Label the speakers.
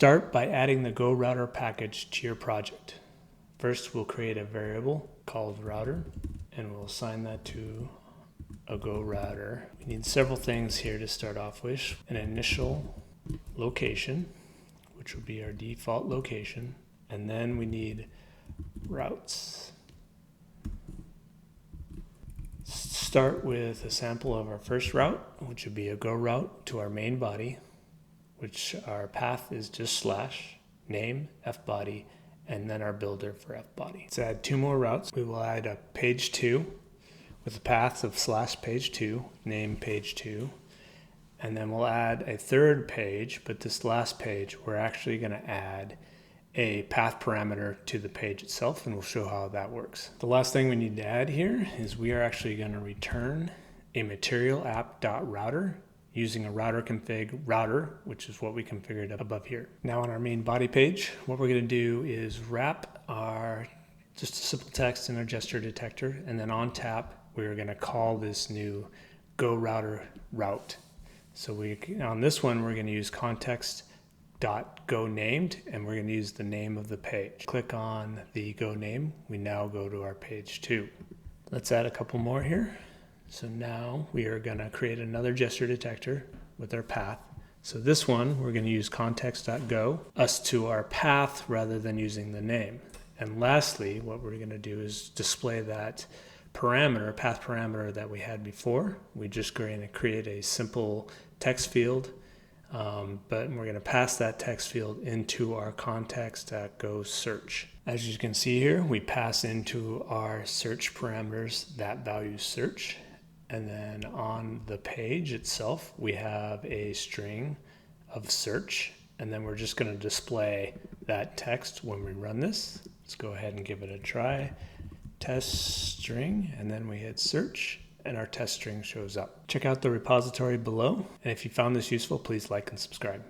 Speaker 1: Start by adding the Go Router package to your project. First, we'll create a variable called router, and we'll assign that to a Go Router. We need several things here to start off with. An initial location, which will be our default location, and then we need routes. Start with a sample of our first route, which would be a Go route to our main body, which our path is just /name fbody, and then our builder for fbody. Let's add two more routes. We will add a page 2 with a path of /page2, name page 2, and then we'll add a third page, but this last page we're actually going to add a path parameter to the page itself, and we'll show how that works. The last thing we need to add here is we are actually going to return a material app.router using a router config router, which is what we configured above here. Now on our main body page, what we're going to do is wrap just a simple text in our gesture detector, and then on tap we're going to call this new Go Router route. So on this one we're going to use context.goNamed, and we're going to use the name of the page. Click on the Go Name. We now go to our page 2. Let's add a couple more here. So now we are going to create another gesture detector with our path. So this one, we're going to use context.go, us to our path rather than using the name. And lastly, what we're going to do is display that parameter, path parameter that we had before. We're just going to create a simple text field, but we're going to pass that text field into our context.go search. As you can see here, we pass into our search parameters that value search. And then on the page itself, we have a string of search, and then we're just going to display that text when we run this. Let's go ahead and give it a try. Test string, and then we hit search, and our test string shows up. Check out the repository below, and if you found this useful, please like and subscribe.